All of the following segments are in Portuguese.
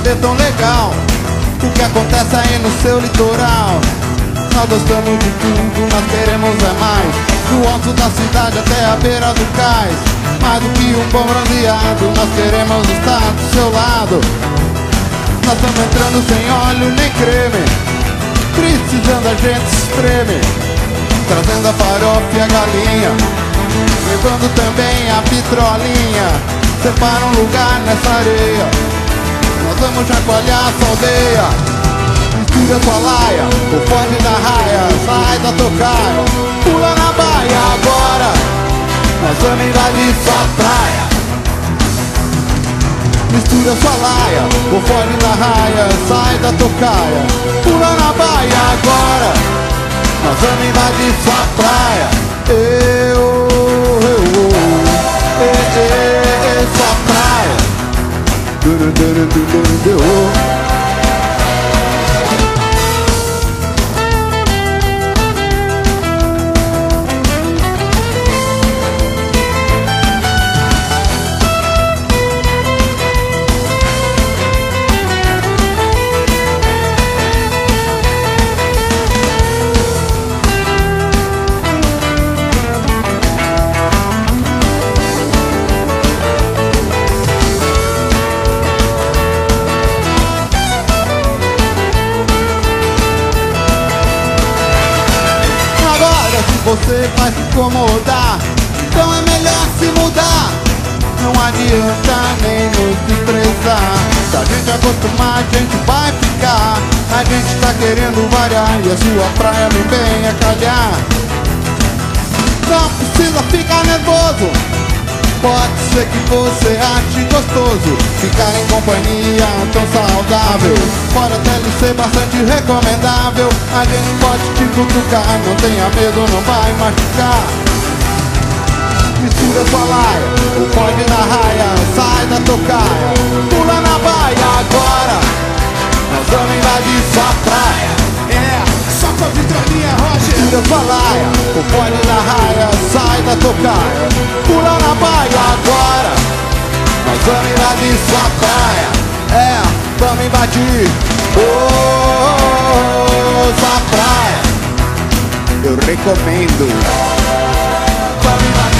saber tão legal o que acontece aí no seu litoral. Nós gostamos de tudo, nós queremos é mais. Do alto da cidade até a beira do cais. Mais do que um bom bronzeado, nós queremos estar do seu lado. Nós estamos entrando sem óleo nem creme, precisando a gente se espreme, trazendo a farofa e a galinha, levando também a vitrolinha. Separa um lugar nessa areia, nós vamos chacoalhar essa aldeia. Mistura sua laia, o fone da raia, sai da tocaia, pula na baia agora, nós vamos invadir sua praia. Mistura sua laia, o fone da raia, sai da tocaia, pula na baia agora, nós vamos invadir sua praia. Sua praia. Você vai se incomodar, então é melhor se mudar. Não adianta nem nos desprezar. Se a gente acostumar, a gente vai ficar. A gente tá querendo variar e a sua praia vem bem a calhar. Não precisa ficar nervoso, pode ser que você ache gostoso ficar em companhia tão saudável. Pode até lhe ser bastante recomendável. A gente pode te cutucar, não tenha medo, não vai machucar. Mistura sua laia, o fone na raia, sai da tocaia, pula na baia agora, nós vamos invadir sua praia. Só com a vitrolinha, Roger. Mistura sua laia, o fone na raia, sai da tocaia, pula na baia agora, nós vamos invadir sua praia. Vamos invadir sua praia. Eu recomendo. Vamos invadir.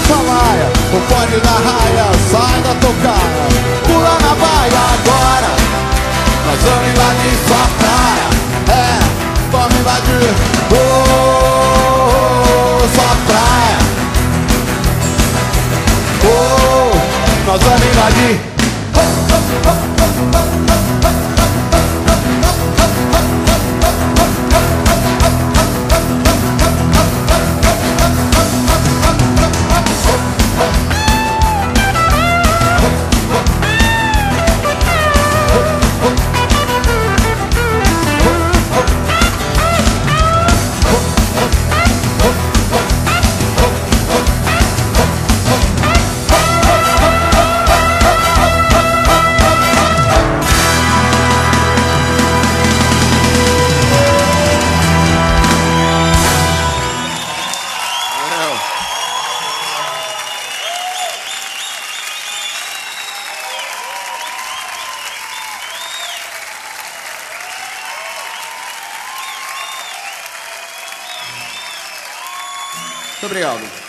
Sua laia, o fone da raia, sai da tocaia, pula na baia agora, nós vamos invadir sua praia. Vamos invadir sua praia. Nós vamos invadir. Muito obrigado.